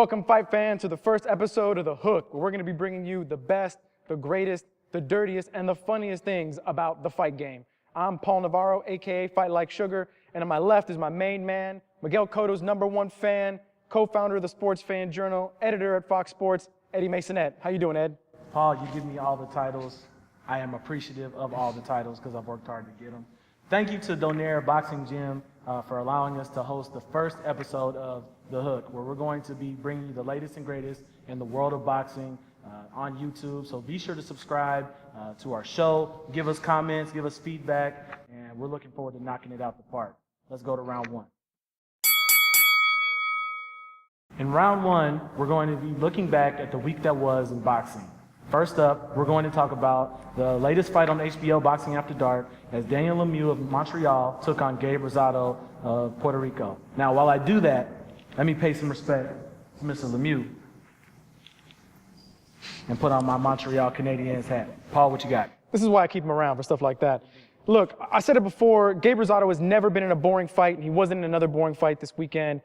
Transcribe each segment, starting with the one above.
Welcome, fight fans, to the first episode of The Hook, where we're going to be bringing you the best, the greatest, the dirtiest, and the funniest things about the fight game. I'm Paul Navarro, a.k.a. Fight Like Sugar, and on my left is my main man, Miguel Cotto's #1 fan, co-founder of the Sports Fan Journal, editor at Fox Sports, Eddie Masonette. How you doing, Ed? Paul, you give me all the titles. I am appreciative of all the titles because I've worked hard to get them. Thank you to Donaire Boxing Gym for allowing us to host the first episode of The Hook, where we're going to be bringing you the latest and greatest in the world of boxing on YouTube. So be sure to subscribe to our show, give us comments, give us feedback, and we're looking forward to knocking it out the park. Let's go to round one. In round one, we're going to be looking back at the week that was in boxing. First up, we're going to talk about the latest fight on HBO, Boxing After Dark, as Daniel Lemieux of Montreal took on Gabe Rosado of Puerto Rico. Now, while I do that, let me pay some respect to Mr. Lemieux and put on my Montreal Canadiens hat. Paul, what you got? This is why I keep him around, for stuff like that. Look, I said it before, Gabe Rosado has never been in a boring fight, and he wasn't in another boring fight this weekend.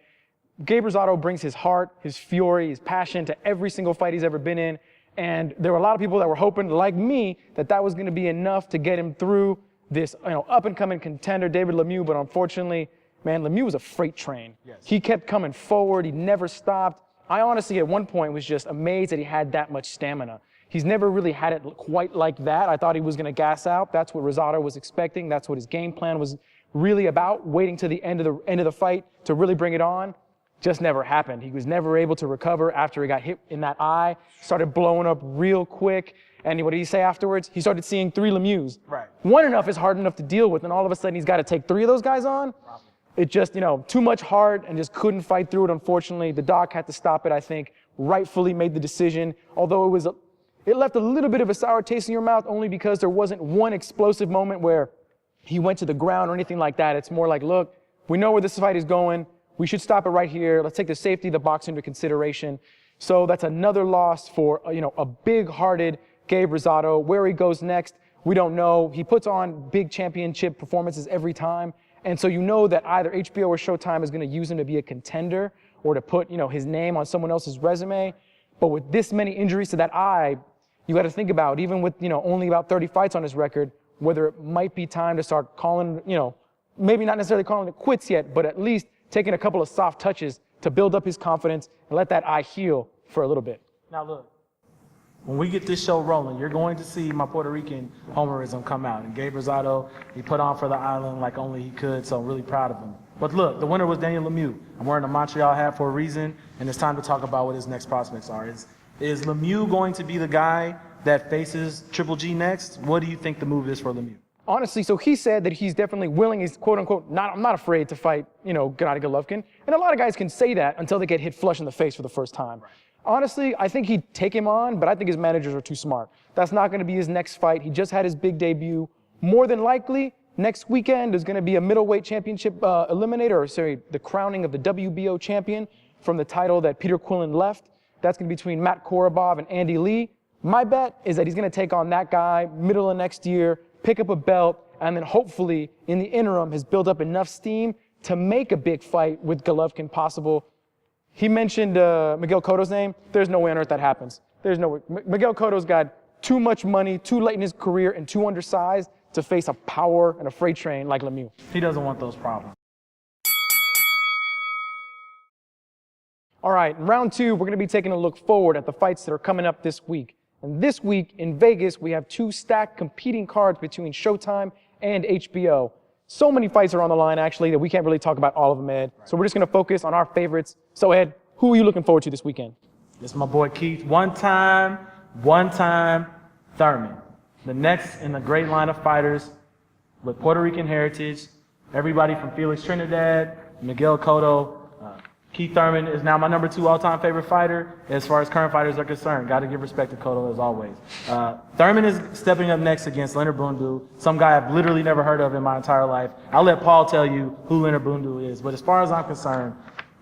Gabe Rosado brings his heart, his fury, his passion to every single fight he's ever been in. And there were a lot of people that were hoping, like me, that that was going to be enough to get him through this, up-and-coming contender, David Lemieux. But unfortunately, man, Lemieux was a freight train. Yes. He kept coming forward. He never stopped. I honestly, at one point, was just amazed that he had that much stamina. He's never really had it quite like that. I thought he was going to gas out. That's what Rosado was expecting. That's what his game plan was really about, waiting to the end of the fight to really bring it on. Just never happened. He was never able to recover after he got hit in that eye, started blowing up real quick. And what did he say afterwards? He started seeing 3 Lemieux. Right. One enough is hard enough to deal with, and all of a sudden he's got to take 3 of those guys on. It just, too much heart and just couldn't fight through it, unfortunately. The doc had to stop it, I think, rightfully made the decision. Although it left a little bit of a sour taste in your mouth only because there wasn't one explosive moment where he went to the ground or anything like that. It's more like, look, we know where this fight is going. We should stop it right here. Let's take the safety of the box into consideration. So that's another loss for, a big-hearted Gabe Rosado. Where he goes next, we don't know. He puts on big championship performances every time. And so you know that either HBO or Showtime is going to use him to be a contender or to put, his name on someone else's resume. But with this many injuries to that eye, you got to think about, even with, only about 30 fights on his record, whether it might be time to start calling, maybe not necessarily calling it quits yet, but at least taking a couple of soft touches to build up his confidence and let that eye heal for a little bit. Now look, when we get this show rolling, you're going to see my Puerto Rican homerism come out. And Gabe Rosado, he put on for the island like only he could, so I'm really proud of him. But look, the winner was Daniel Lemieux. I'm wearing a Montreal hat for a reason, and it's time to talk about what his next prospects are. Is Lemieux going to be the guy that faces Triple G next? What do you think the move is for Lemieux? Honestly, so he said that he's definitely willing, he's quote-unquote, I'm not afraid to fight, Gennady Golovkin. And a lot of guys can say that until they get hit flush in the face for the first time. Right. Honestly, I think he'd take him on, but I think his managers are too smart. That's not going to be his next fight. He just had his big debut. More than likely, next weekend is going to be a middleweight championship the crowning of the WBO champion from the title that Peter Quillen left. That's going to be between Matt Korobov and Andy Lee. My bet is that he's going to take on that guy middle of next year, pick up a belt, and then hopefully, in the interim, has built up enough steam to make a big fight with Golovkin possible. He mentioned Miguel Cotto's name. There's no way on earth that happens. There's no way. Miguel Cotto's got too much money, too late in his career, and too undersized to face a power and a freight train like Lemieux. He doesn't want those problems. All right, in round 2, we're going to be taking a look forward at the fights that are coming up this week. And this week in Vegas, we have 2 stacked competing cards between Showtime and HBO. So many fights are on the line, actually, that we can't really talk about all of them, Ed. So we're just going to focus on our favorites. So, Ed, who are you looking forward to this weekend? This is my boy Keith. One time Thurman. The next in the great line of fighters with Puerto Rican heritage. Everybody from Felix Trinidad, Miguel Cotto. Keith Thurman is now my #2 all-time favorite fighter as far as current fighters are concerned. Got to give respect to Cotto as always. Thurman is stepping up next against Leonard Bundu, some guy I've literally never heard of in my entire life. I'll let Paul tell you who Leonard Bundu is. But as far as I'm concerned,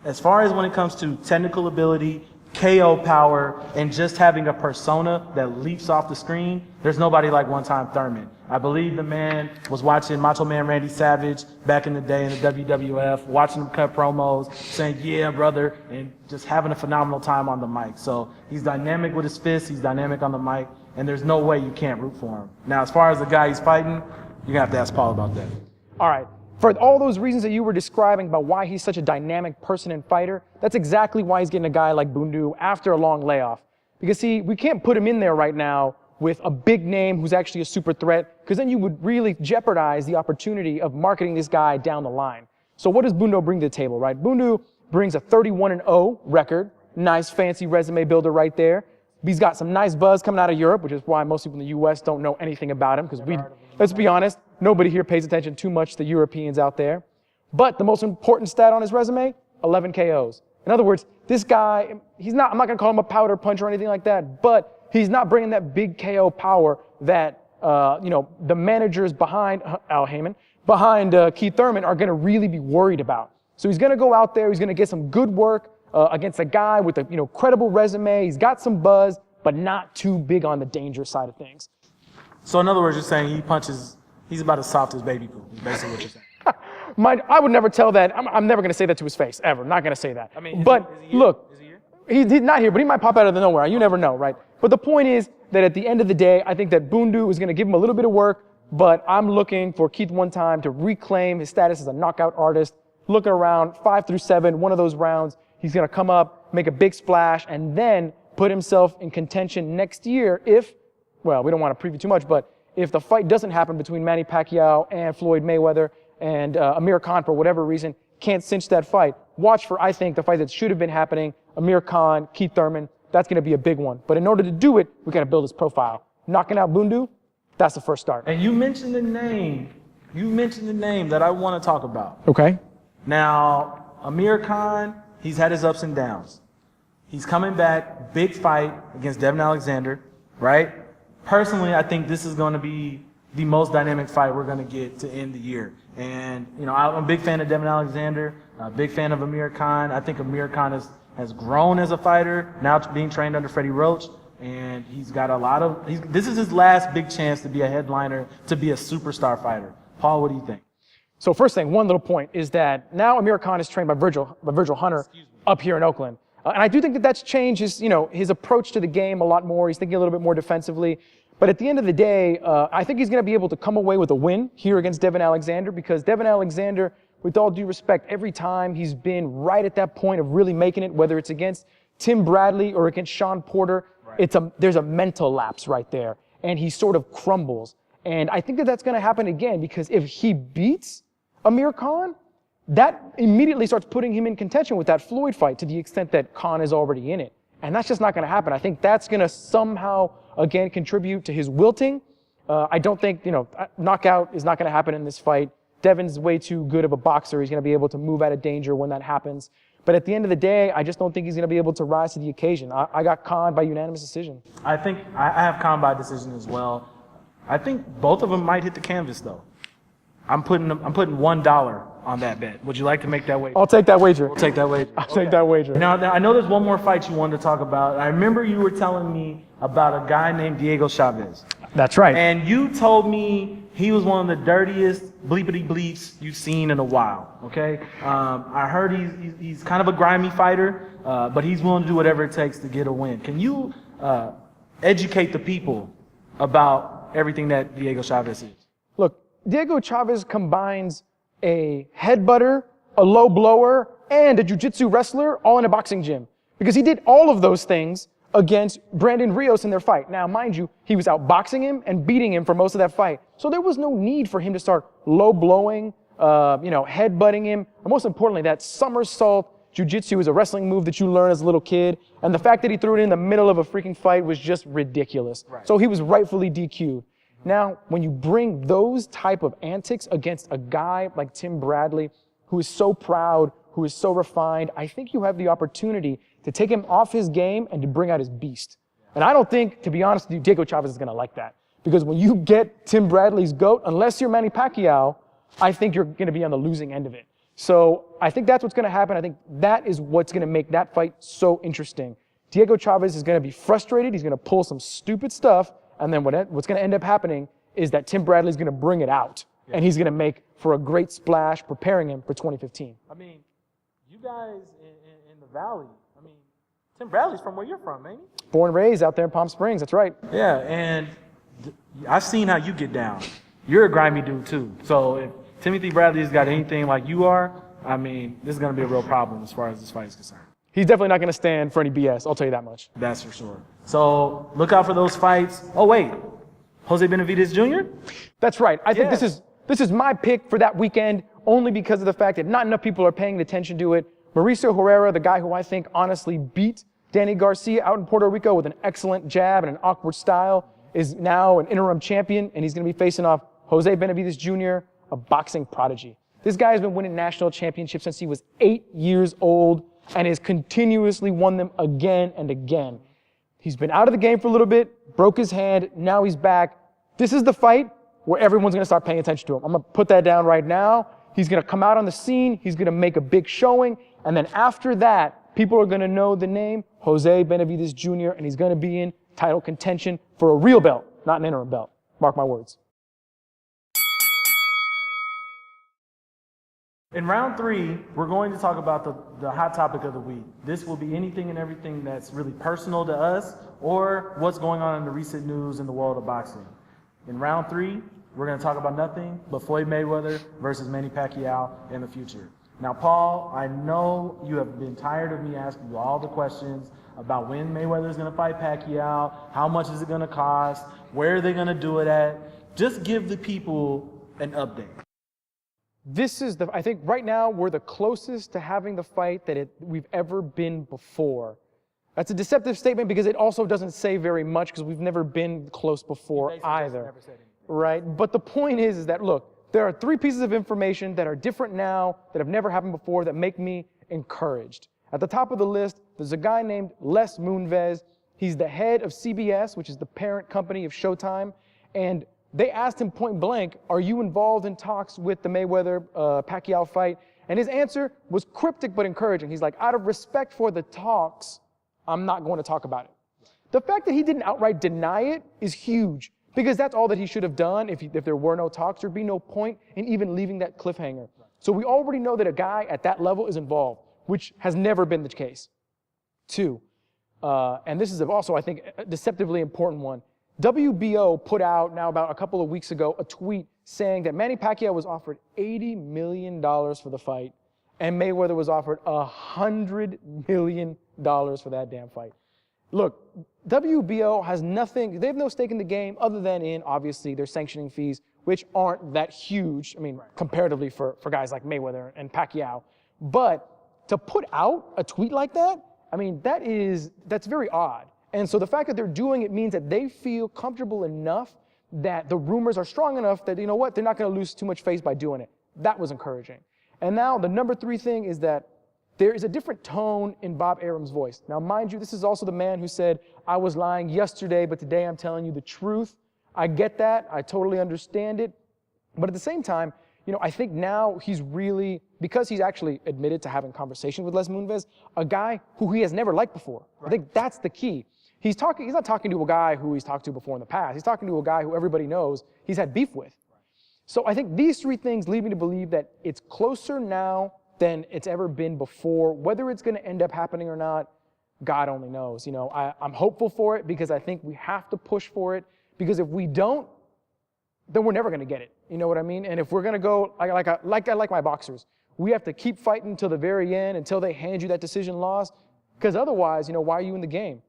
as far as when it comes to technical ability, KO power, and just having a persona that leaps off the screen. There's nobody like one-time Thurman. I believe the man was watching Macho Man Randy Savage back in the day in the WWF, watching him cut promos, saying, yeah, brother, and just having a phenomenal time on the mic. So he's dynamic with his fists, he's dynamic on the mic, and there's no way you can't root for him. Now, as far as the guy he's fighting, you're going to have to ask Paul about that. All right. For all those reasons that you were describing about why he's such a dynamic person and fighter, that's exactly why he's getting a guy like Bundu after a long layoff. Because, see, we can't put him in there right now with a big name who's actually a super threat, because then you would really jeopardize the opportunity of marketing this guy down the line. So what does Bundu bring to the table, right? Bundu brings a 31-0 record, nice fancy resume builder right there. He's got some nice buzz coming out of Europe, which is why most people in the U.S. don't know anything about him, because let's be honest, nobody here pays attention too much to the Europeans out there. But the most important stat on his resume, 11 KOs. In other words, this guy, I'm not going to call him a powder puncher or anything like that, but he's not bringing that big KO power that, the managers behind Al Heyman, behind Keith Thurman are going to really be worried about. So he's going to go out there, he's going to get some good work against a guy with a, credible resume. He's got some buzz, but not too big on the danger side of things. So in other words, you're saying he's about as soft as baby poo, is basically what you're saying. I would never tell that. I'm never going to say that to his face, ever. Not going to say that. I mean, but is he look, here? he's not here, but he might pop out of the nowhere. You never know, right? But the point is that at the end of the day, I think that Bundu is going to give him a little bit of work, but I'm looking for Keith one time to reclaim his status as a knockout artist. Looking around 5 through 7, one of those rounds, he's going to come up, make a big splash, and then put himself in contention next year if, well, we don't want to preview too much, but if the fight doesn't happen between Manny Pacquiao and Floyd Mayweather and Amir Khan, for whatever reason, can't cinch that fight, watch for, I think, the fight that should have been happening, Amir Khan, Keith Thurman. That's going to be a big one. But in order to do it, we got to build his profile. Knocking out Bundu, that's the first start. And you mentioned the name that I want to talk about. Okay. Now, Amir Khan, he's had his ups and downs. He's coming back, big fight against Devin Alexander, right? Personally, I think this is going to be the most dynamic fight we're going to get to end the year. And, I'm a big fan of Devin Alexander, a big fan of Amir Khan. I think Amir Khan has grown as a fighter, now being trained under Freddie Roach. And he's got this is his last big chance to be a headliner, to be a superstar fighter. Paul, what do you think? So first thing, one little point is that now Amir Khan is trained by Virgil Hunter up here in Oakland. And I do think that that's changed his approach to the game a lot more. He's thinking a little bit more defensively. But at the end of the day, I think he's going to be able to come away with a win here against Devin Alexander, because Devin Alexander, with all due respect, every time he's been right at that point of really making it, whether it's against Tim Bradley or against Sean Porter, there's a mental lapse right there, and he sort of crumbles. And I think that that's going to happen again, because if he beats Amir Khan, that immediately starts putting him in contention with that Floyd fight, to the extent that Khan is already in it. And that's just not going to happen. I think that's going to somehow, again, contribute to his wilting. I don't think, knockout is not going to happen in this fight. Devin's way too good of a boxer. He's going to be able to move out of danger when that happens. But at the end of the day, I just don't think he's going to be able to rise to the occasion. I got Khan by unanimous decision. I think I have Khan by decision as well. I think both of them might hit the canvas, though. I'm putting $1 on that bet. Would you like to make that wager? I'll take that wager. We'll take that wager. I'll take that wager. Now, I know there's one more fight you wanted to talk about. I remember you were telling me about a guy named Diego Chavez. That's right. And you told me he was one of the dirtiest bleepity bleeps you've seen in a while, okay? I heard he's kind of a grimy fighter, but he's willing to do whatever it takes to get a win. Can you educate the people about everything that Diego Chavez is? Look, Diego Chavez combines a headbutter, a low blower, and a jiu-jitsu wrestler all in a boxing gym. Because he did all of those things against Brandon Rios in their fight. Now, mind you, he was outboxing him and beating him for most of that fight. So there was no need for him to start low blowing, headbutting him. And most importantly, that somersault jiu-jitsu is a wrestling move that you learn as a little kid. And the fact that he threw it in the middle of a freaking fight was just ridiculous. Right. So he was rightfully DQ'd. Now, when you bring those type of antics against a guy like Tim Bradley, who is so proud, who is so refined, I think you have the opportunity to take him off his game and to bring out his beast. And I don't think, to be honest with you, Diego Chavez is going to like that. Because when you get Tim Bradley's GOAT, unless you're Manny Pacquiao, I think you're going to be on the losing end of it. So I think that's what's going to happen. I think that is what's going to make that fight so interesting. Diego Chavez is going to be frustrated. He's going to pull some stupid stuff. And then what's going to end up happening is that Tim Bradley's going to bring it out. Yeah. And he's going to make for a great splash, preparing him for 2015. I mean, you guys in the Valley, I mean, Tim Bradley's from where you're from, ain't he? Born and raised out there in Palm Springs. That's right. Yeah, and I've seen how you get down. You're a grimy dude, too. So if Timothy Bradley's got anything like you are, I mean, this is going to be a real problem as far as this fight is concerned. He's definitely not going to stand for any BS, I'll tell you that much. That's for sure. So look out for those fights. Oh, wait. Jose Benavidez Jr.? That's right. I think this is my pick for that weekend only because of the fact that not enough people are paying attention to it. Mauricio Herrera, the guy who I think honestly beat Danny Garcia out in Puerto Rico with an excellent jab and an awkward style, is now an interim champion, and he's going to be facing off Jose Benavidez Jr., a boxing prodigy. This guy has been winning national championships since he was 8 years old and has continuously won them again and again. He's been out of the game for a little bit, broke his hand, now he's back. This is the fight where everyone's going to start paying attention to him. I'm going to put that down right now. He's going to come out on the scene, he's going to make a big showing, and then after that, people are going to know the name Jose Benavidez Jr., and he's going to be in title contention for a real belt, not an interim belt. Mark my words. In round 3, we're going to talk about the hot topic of the week. This will be anything and everything that's really personal to us or what's going on in the recent news in the world of boxing. In round 3, we're going to talk about nothing but Floyd Mayweather versus Manny Pacquiao in the future. Now, Paul, I know you have been tired of me asking you all the questions about when Mayweather is going to fight Pacquiao, how much is it going to cost, where are they going to do it at. Just give the people an update. I think right now we're the closest to having the fight that we've ever been before. That's a deceptive statement because it also doesn't say very much because we've never been close before either. Never said anything. Right? But the point is that, look, there are 3 pieces of information that are different now, that have never happened before, that make me encouraged. At the top of the list, there's a guy named Les Moonves. He's the head of CBS, which is the parent company of Showtime, and they asked him point blank, are you involved in talks with the Mayweather-Pacquiao fight? And his answer was cryptic but encouraging. He's like, out of respect for the talks, I'm not going to talk about it. The fact that he didn't outright deny it is huge, because that's all that he should have done if there were no talks. There'd be no point in even leaving that cliffhanger. So we already know that a guy at that level is involved, which has never been the case. 2, and this is also, I think, a deceptively important one. WBO put out now about a couple of weeks ago a tweet saying that Manny Pacquiao was offered $80 million for the fight and Mayweather was offered $100 million for that damn fight. Look, WBO has nothing, they have no stake in the game other than in, obviously, their sanctioning fees, which aren't that huge, I mean, comparatively for guys like Mayweather and Pacquiao. But to put out a tweet like that, I mean, that's very odd. And so the fact that they're doing it means that they feel comfortable enough that the rumors are strong enough that, you know what, they're not going to lose too much face by doing it. That was encouraging. And now the number 3 thing is that there is a different tone in Bob Arum's voice. Now, mind you, this is also the man who said, I was lying yesterday, but today I'm telling you the truth. I get that. I totally understand it. But at the same time, you know, I think now he's really, because he's actually admitted to having conversations with Les Moonves, a guy who he has never liked before. Right. I think that's the key. He's not talking to a guy who he's talked to before in the past. He's talking to a guy who everybody knows he's had beef with. So I think these 3 things lead me to believe that it's closer now than it's ever been before. Whether it's going to end up happening or not, God only knows. You know, I'm hopeful for it because I think we have to push for it, because if we don't, then we're never going to get it. You know what I mean? And if we're going to go like my boxers, we have to keep fighting till the very end, until they hand you that decision loss, because otherwise, you know, why are you in the game?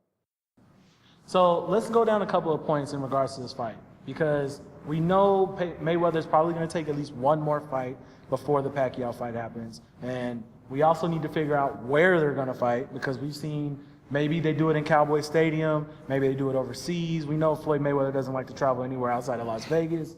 So let's go down a couple of points in regards to this fight, because we know Mayweather's probably going to take at least one more fight before the Pacquiao fight happens. And we also need to figure out where they're going to fight, because we've seen maybe they do it in Cowboy Stadium, maybe they do it overseas. We know Floyd Mayweather doesn't like to travel anywhere outside of Las Vegas.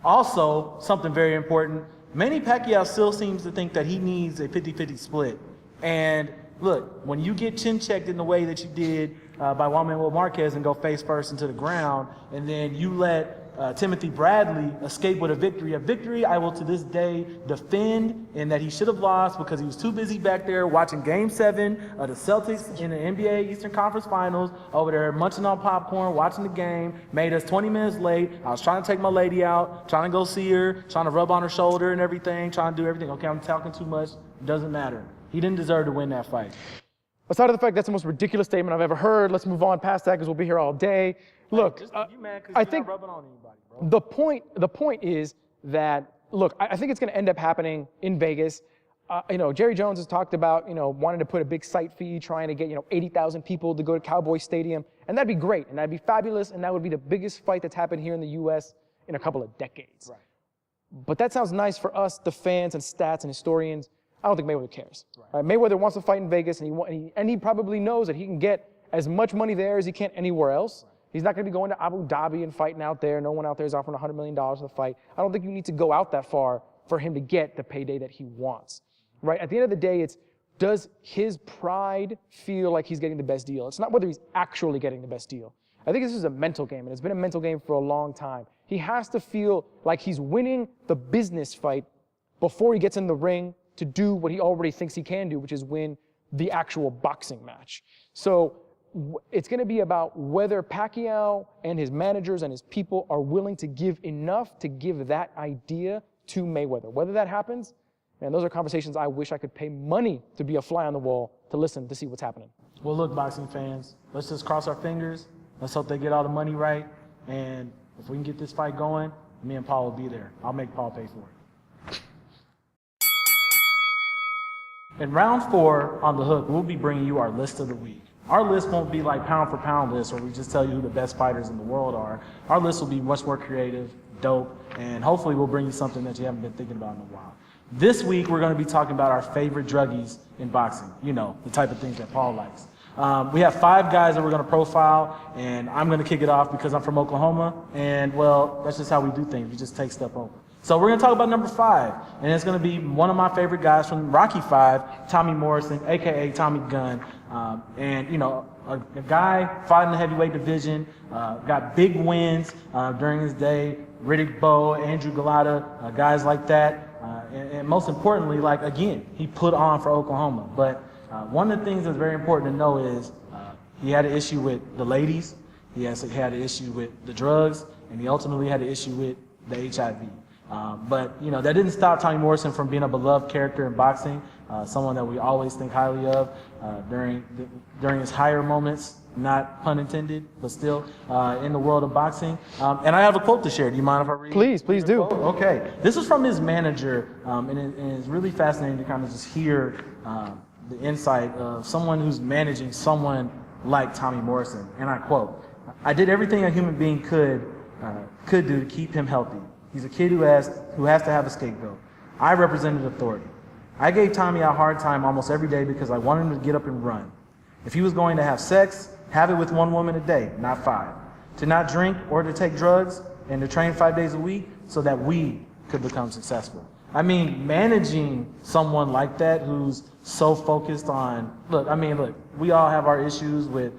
Also, something very important, Manny Pacquiao still seems to think that he needs a 50-50 split. And look, when you get chin-checked in the way that you did by Juan Manuel Marquez and go face first into the ground, and then you let Timothy Bradley escaped with a victory I will to this day defend, and that he should have lost because he was too busy back there watching Game 7 of the Celtics in the NBA Eastern Conference Finals, over there munching on popcorn, watching the game, made us 20 minutes late. I was trying to take my lady out, trying to go see her, trying to rub on her shoulder and everything, trying to do everything. Okay, I'm talking too much. Doesn't matter. He didn't deserve to win that fight. Aside of the fact that's the most ridiculous statement I've ever heard, let's move on past that because we'll be here all day. Look, You mad 'cause I you're think not rubbing on anybody, bro. the point is that, look, I think it's going to end up happening in Vegas. Jerry Jones has talked about, wanting to put a big site fee, trying to get, 80,000 people to go to Cowboy Stadium. And that'd be great. And that'd be fabulous. And that would be the biggest fight that's happened here in the U.S. in a couple of decades. Right. But that sounds nice for us, the fans and stats and historians. I don't think Mayweather cares. Right. Mayweather wants to fight in Vegas, and he probably knows that he can get as much money there as he can anywhere else. Right. He's not going to be going to Abu Dhabi and fighting out there. No one out there is offering $100 million for the fight. I don't think you need to go out that far for him to get the payday that he wants. Right? At the end of the day, does his pride feel like he's getting the best deal? It's not whether he's actually getting the best deal. I think this is a mental game, and it's been a mental game for a long time. He has to feel like he's winning the business fight before he gets in the ring to do what he already thinks he can do, which is win the actual boxing match. So it's going to be about whether Pacquiao and his managers and his people are willing to give enough to give that idea to Mayweather. Whether that happens, man, those are conversations I wish I could pay money to be a fly on the wall to listen, to see what's happening. Well, look, boxing fans, let's just cross our fingers. Let's hope they get all the money right. And if we can get this fight going, me and Paul will be there. I'll make Paul pay for it. In round 4 on The Hook, we'll be bringing you our list of the week. Our list won't be like pound for pound list where we just tell you who the best fighters in the world are. Our list will be much more creative, dope, and hopefully we'll bring you something that you haven't been thinking about in a while. This week, we're going to be talking about our favorite druggies in boxing. The type of things that Paul likes. We have 5 guys that we're going to profile, and I'm going to kick it off because I'm from Oklahoma, and, well, that's just how we do things. We just take stuff over. So we're going to talk about number 5, and it's going to be one of my favorite guys from Rocky 5, Tommy Morrison, a.k.a. Tommy Gunn. A guy fought in the heavyweight division, got big wins during his day, Riddick Bowe, Andrew Galata, guys like that. And most importantly, again, he put on for Oklahoma. But one of the things that's very important to know is he had an issue with the ladies, he had an issue with the drugs, and he ultimately had an issue with the HIV. But that didn't stop Tommy Morrison from being a beloved character in boxing, someone that we always think highly of during his higher moments, not pun intended, but still in the world of boxing. And I have a quote to share. Do you mind if I read? Please do. Okay. This is from his manager, and it's really fascinating to kind of just hear the insight of someone who's managing someone like Tommy Morrison. And I quote, "I did everything a human being could do to keep him healthy. He's a kid who has to have a scapegoat. I represented authority. I gave Tommy a hard time almost every day because I wanted him to get up and run. If he was going to have sex, have it with one woman a day, not 5. To not drink or to take drugs, and to train 5 days a week so that we could become successful." I mean, managing someone like that who's so focused on, look, we all have our issues with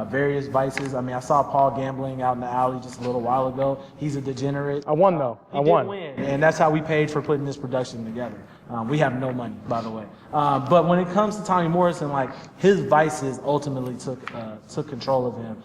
various vices. I saw Paul gambling out in the alley just a little while ago. He's a degenerate. I won, though. He did win, and that's how we paid for putting this production together. We have no money, by the way. But when it comes to Tommy Morrison, his vices ultimately took control of him.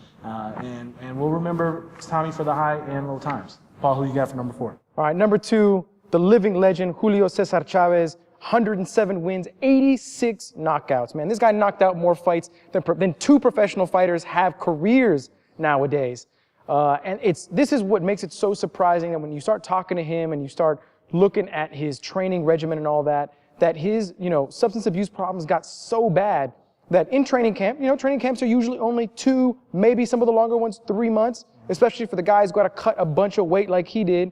And we'll remember Tommy for the high and low times. Paul, who you got for number 4? All right, number 2, the living legend, Julio Cesar Chavez, 107 wins, 86 knockouts. Man, this guy knocked out more fights than 2 professional fighters have careers nowadays. And this is what makes it so surprising that when you start talking to him and you start looking at his training regimen and all that his, substance abuse problems got so bad that in training camp, training camps are usually only 2, maybe some of the longer ones, 3 months, especially for the guys who got to cut a bunch of weight like he did.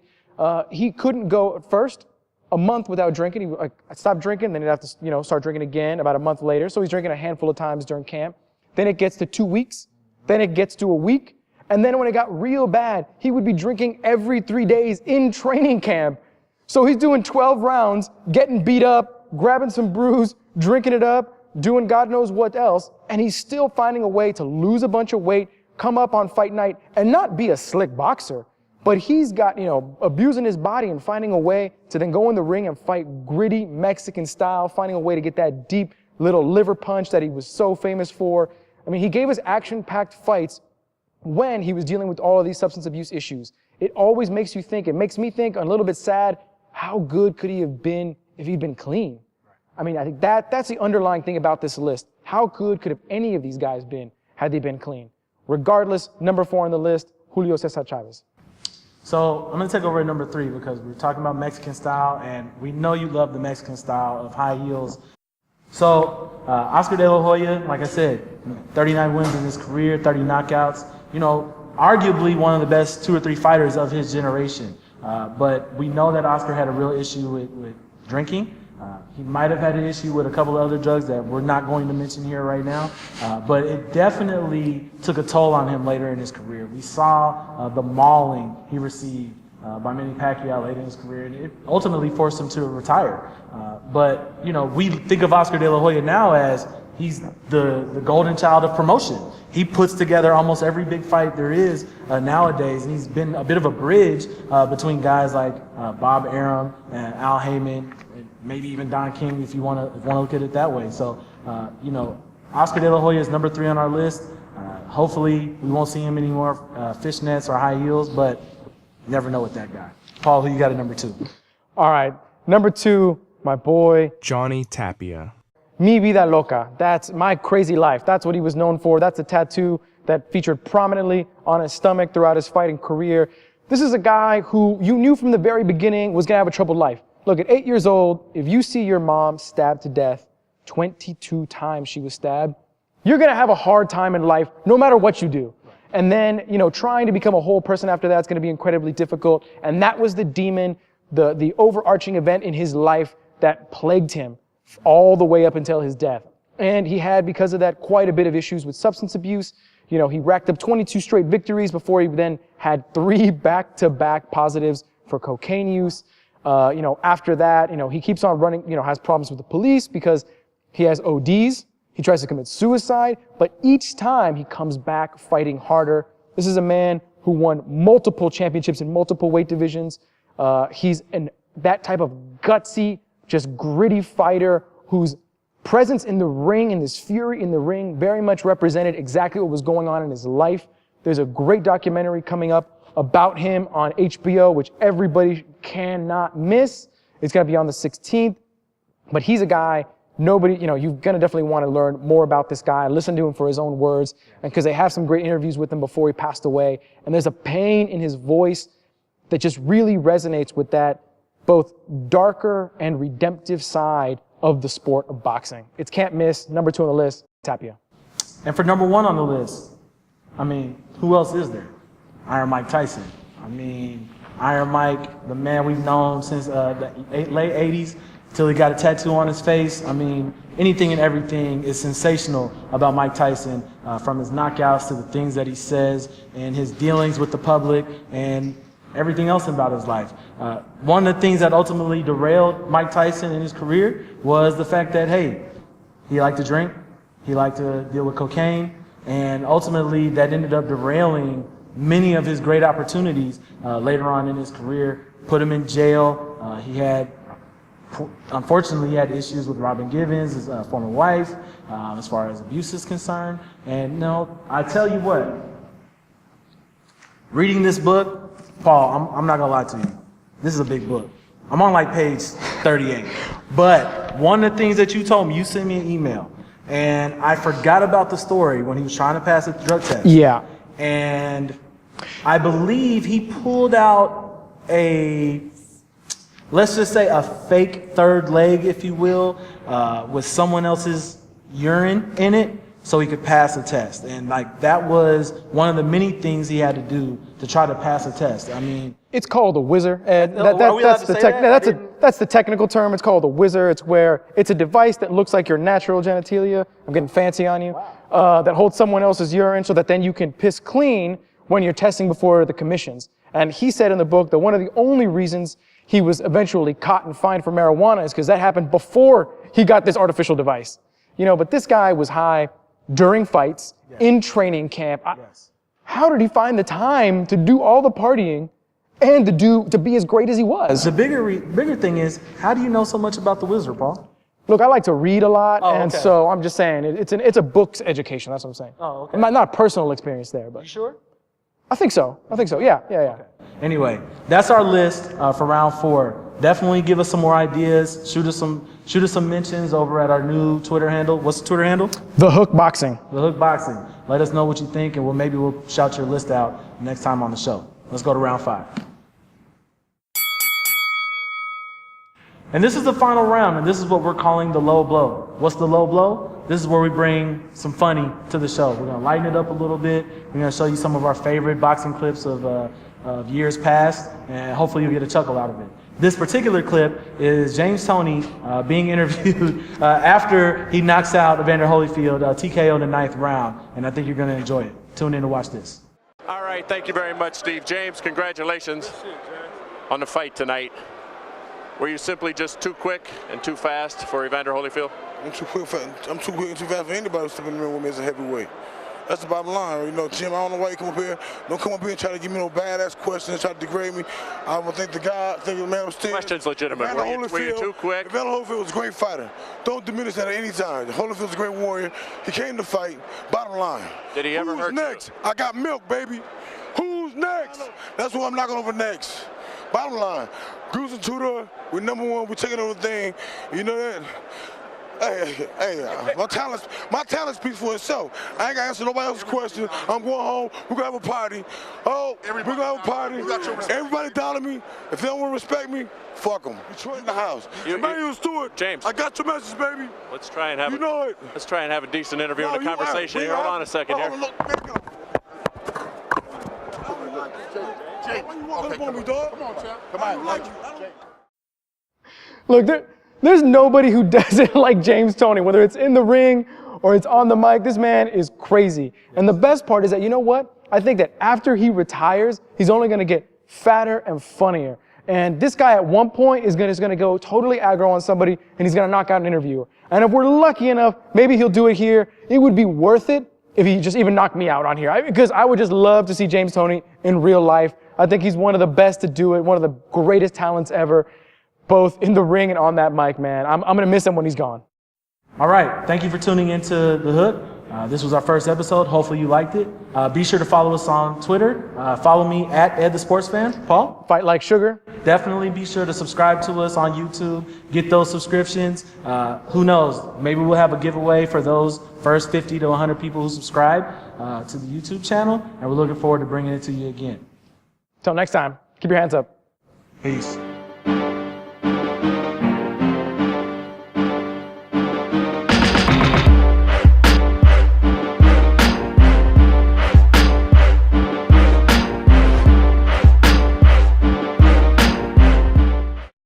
He couldn't go at first a month without drinking. He stopped drinking, then he'd have to, start drinking again about a month later. So he's drinking a handful of times during camp. Then it gets to 2 weeks. Then it gets to a week. And then when it got real bad, he would be drinking every 3 days in training camp. So he's doing 12 rounds, getting beat up, grabbing some brews, drinking it up, doing God knows what else. And he's still finding a way to lose a bunch of weight, come up on fight night, and not be a slick boxer, But he's got, abusing his body and finding a way to then go in the ring and fight gritty Mexican style, finding a way to get that deep little liver punch that he was so famous for. I mean, he gave us action-packed fights when he was dealing with all of these substance abuse issues. It always makes you think, it makes me think, a little bit sad, how good could he have been if he'd been clean? I mean, I think that's the underlying thing about this list. How good could have any of these guys been had they been clean? Regardless, number 4 on the list, Julio Cesar Chavez. So I'm going to take over at number 3 because we're talking about Mexican style, and we know you love the Mexican style of high heels. So Oscar De La Hoya, like I said, 39 wins in his career, 30 knockouts. Arguably one of the best 2 or 3 fighters of his generation. But we know that Oscar had a real issue with drinking. He might have had an issue with a couple of other drugs that we're not going to mention here right now, but it definitely took a toll on him later in his career. We saw the mauling he received by Manny Pacquiao later in his career, and it ultimately forced him to retire. But we think of Oscar De La Hoya now as he's the golden child of promotion. He puts together almost every big fight there is nowadays, and he's been a bit of a bridge between guys like Bob Arum and Al Heyman, and maybe even Don King, if you want to look at it that way. So, Oscar De La Hoya is number 3 on our list. Hopefully, we won't see him anymore fishnets or high heels, but you never know with that guy. Paul, who you got at number 2? All right, number 2, my boy Johnny Tapia. Mi Vida Loca. That's My Crazy Life. That's what he was known for. That's a tattoo that featured prominently on his stomach throughout his fighting career. This is a guy who you knew from the very beginning was going to have a troubled life. Look, at 8 years old, if you see your mom stabbed to death, 22 times she was stabbed, you're going to have a hard time in life no matter what you do. And then, trying to become a whole person after that is going to be incredibly difficult. And that was the demon, the overarching event in his life that plagued him all the way up until his death. And he had, because of that, quite a bit of issues with substance abuse. He racked up 22 straight victories before he then had 3 back-to-back positives for cocaine use. After that, he keeps on running, has problems with the police because he has ODs. He tries to commit suicide, but each time he comes back fighting harder. This is a man who won multiple championships in multiple weight divisions. He's that type of gutsy, just gritty fighter whose presence in the ring and this fury in the ring very much represented exactly what was going on in his life. There's a great documentary coming up about him on HBO, which everybody cannot miss. It's going to be on the 16th. But he's a guy, you're going to definitely want to learn more about this guy, listen to him for his own words, and because they have some great interviews with him before he passed away. And there's a pain in his voice that just really resonates with that both darker and redemptive side of the sport of boxing. It's can't miss. Number 2 on the list, Tapia. And for number 1 on the list, who else is there? Iron Mike Tyson. Iron Mike, the man we've known since the late 80s till he got a tattoo on his face. Anything and everything is sensational about Mike Tyson, from his knockouts to the things that he says and his dealings with the public and everything else about his life. One of the things that ultimately derailed Mike Tyson in his career was the fact that, he liked to drink, he liked to deal with cocaine, and ultimately that ended up derailing many of his great opportunities later on in his career, put him in jail. Unfortunately, he had issues with Robin Givens, his former wife, as far as abuse is concerned. And I tell you what, reading this book, Paul, I'm not gonna lie to you. This is a big book. I'm on page 38. But one of the things that you told me, you sent me an email, and I forgot about the story when he was trying to pass a drug test. Yeah. And I believe he pulled out let's just say a fake third leg, if you will, with someone else's urine in it, so he could pass a test. And that was one of the many things he had to do to try to pass a test. It's called a whizzer. And that's the technical term. It's called a whizzer. It's where it's a device that looks like your natural genitalia. I'm getting fancy on you. Wow. That holds someone else's urine so that then you can piss clean when you're testing before the commissions. And he said in the book that one of the only reasons he was eventually caught and fined for marijuana is because that happened before he got this artificial device. But this guy was high during fights, in training camp. How did he find the time to do all the partying and to be as great as he was. The bigger thing is, how do you know so much about the Wizard, Paul? Look, I like to read a lot, and okay. so I'm just saying it's a book's education. That's what I'm saying. Oh, okay. Not a personal experience there, but You sure? I think so. Yeah. Okay. Anyway, that's our list for round 4. Definitely give us some more ideas. Shoot us some mentions over at our new Twitter handle. What's the Twitter handle? The Hook Boxing. The Hook Boxing. Let us know what you think, and maybe we'll shout your list out next time on the show. Let's go to round 5. And this is the final round, and this is what we're calling the low blow. What's the low blow? This is where we bring some funny to the show. We're going to lighten it up a little bit. We're going to show you some of our favorite boxing clips of years past, and hopefully you'll get a chuckle out of it. This particular clip is James Toney being interviewed after he knocks out Evander Holyfield, TKO in the 9th round, and I think you're going to enjoy it. Tune in to watch this. All right, thank you very much, Steve. James, congratulations on the fight tonight. Were you simply just too quick and too fast for Evander Holyfield? I'm too quick and too fast for anybody stepping in the ring with me as a heavyweight. That's the bottom line. You know, Jim, I don't know why you come up here. Don't come up here and try to give me no badass questions, try to degrade me. I would think the man was still. Question's legitimate. Were you too quick? Evander Holyfield was a great fighter. Don't diminish that at any time. Holyfield's a great warrior. He came to fight. Bottom line. Did he ever hurt you? Who's next? I got milk, baby. Who's next? That's what I'm knocking over next. Bottom line. Goose and Tudor, we're #1. We're taking over the thing. You know that? Hey, my talent speaks for itself. I ain't gonna answer nobody else's question. I'm going home. We're gonna have a party. Oh, we're gonna have a party. Everybody down me. If they don't want to respect me, fuck them. Detroit in the house. Emmanuel Stewart. James. I got your message, baby. Let's try and have you know it. Let's try and have a decent interview and a conversation here. Hold on a second here. Jake, why you walking up on me, dog? Come on, champ. Come on, like you. Look, there's nobody who doesn't like James Toney, whether it's in the ring or it's on the mic. This man is crazy. And the best part is that, you know what? I think that after he retires, he's only going to get fatter and funnier. And this guy at one point is going to go totally aggro on somebody, and he's going to knock out an interviewer. And if we're lucky enough, maybe he'll do it here. It would be worth it if he just even knocked me out on here. Because I would just love to see James Toney in real life. I think he's one of the best to do it, one of the greatest talents ever, both in the ring and on that mic, man. I'm going to miss him when he's gone. All right. Thank you for tuning into The Hook. This was our first episode. Hopefully you liked it. Be sure to follow us on Twitter. Follow me at Ed the Sports Fan. Paul? Fight like sugar. Definitely be sure to subscribe to us on YouTube. Get those subscriptions. Who knows? Maybe we'll have a giveaway for those first 50 to 100 people who subscribe to the YouTube channel. And we're looking forward to bringing it to you again. Till next time, keep your hands up. Peace.